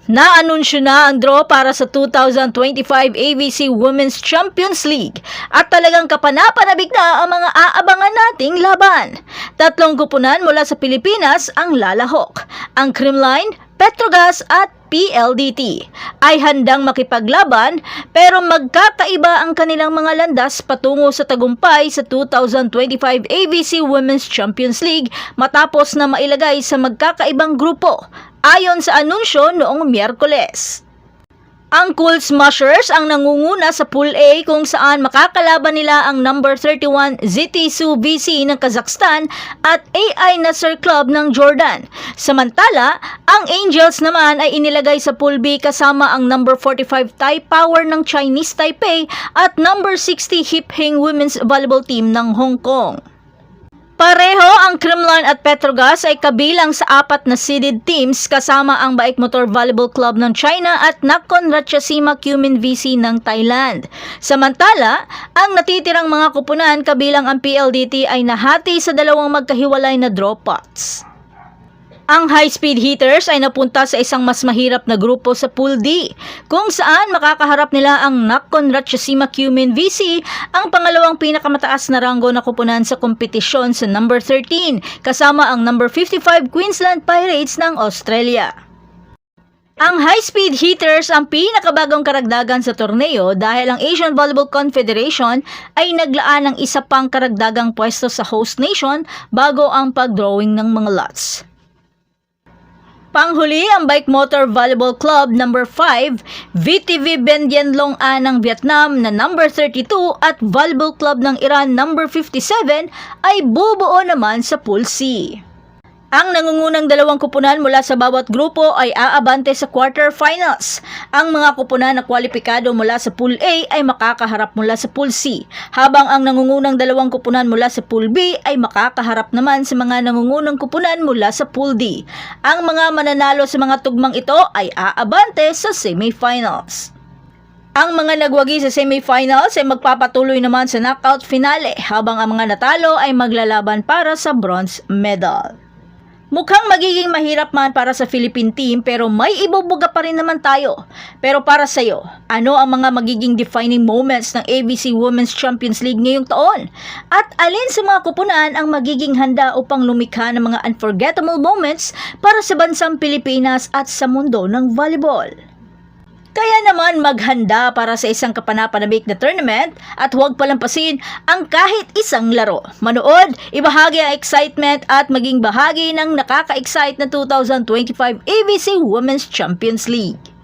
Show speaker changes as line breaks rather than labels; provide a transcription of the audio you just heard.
Naanunsyo na ang draw para sa 2025 AVC Women's Champions League at talagang kapanapanabik na ang mga aabangan nating laban. Tatlong kupunan mula sa Pilipinas ang lalahok. Ang Creamline, Petrogas at PLDT ay handang makipaglaban pero magkakaiba ang kanilang mga landas patungo sa tagumpay sa 2025 AVC Women's Champions League matapos na mailagay sa magkakaibang grupo ayon sa anunsyo noong Miyerkules. Ang Cool Smashers ang nangunguna sa Pool A kung saan makakalaban nila ang number 31 Zitisu VC ng Kazakhstan at AI Nasser Club ng Jordan. Samantala, ang Angels naman ay inilagay sa Pool B kasama ang number 45 Thai Power ng Chinese Taipei at number 60 Hip Hing Women's Volleyball Team ng Hong Kong. Pareho ang Creamline at Petrogas ay kabilang sa apat na seeded teams kasama ang Baik Motor Volleyball Club ng China at Nakhon Ratchasima Cumin VC ng Thailand. Samantala, ang natitirang mga kupunan kabilang ang PLDT ay nahati sa dalawang magkahiwalay na draw pots. Ang high-speed hitters ay napunta sa isang mas mahirap na grupo sa Pool D, kung saan makakaharap nila ang Nakhon Ratchasima Cumin VC, ang pangalawang pinakamataas na ranggo na kupunan sa kompetisyon sa number 13, kasama ang number 55 Queensland Pirates ng Australia. Ang high-speed hitters ang pinakabagong karagdagan sa torneo dahil ang Asian Volleyball Confederation ay naglaan ng isa pang karagdagang pwesto sa host nation bago ang pag-drawing ng mga lots. Panghuli ang Baik Motor Volleyball Club number 5, VTV Ben Dien Long An ng Vietnam na number 32 at Volleyball Club ng Iran number 57 ay bubuo naman sa Pool C. Ang nangungunang dalawang kupunan mula sa bawat grupo ay aabante sa quarterfinals. Ang mga kupunan na kwalipikado mula sa Pool A ay makakaharap mula sa Pool C, habang ang nangungunang dalawang kupunan mula sa Pool B ay makakaharap naman sa mga nangungunang kupunan mula sa Pool D. Ang mga mananalo sa mga tugmang ito ay aabante sa semifinals. Ang mga nagwagi sa semifinals ay magpapatuloy naman sa knockout finale, habang ang mga natalo ay maglalaban para sa bronze medal. Mukhang magiging mahirap man para sa Philippine team pero may ibubuga pa rin naman tayo. Pero para sa'yo, ano ang mga magiging defining moments ng AVC Women's Champions League ngayong taon? At alin sa mga kupunan ang magiging handa upang lumikha ng mga unforgettable moments para sa bansang Pilipinas at sa mundo ng volleyball? Kaya naman maghanda para sa isang kapanapanabik na tournament at huwag palampasin ang kahit isang laro. Manood, ibahagi ang excitement at maging bahagi ng nakaka-excite na 2025 AVC Women's Champions League.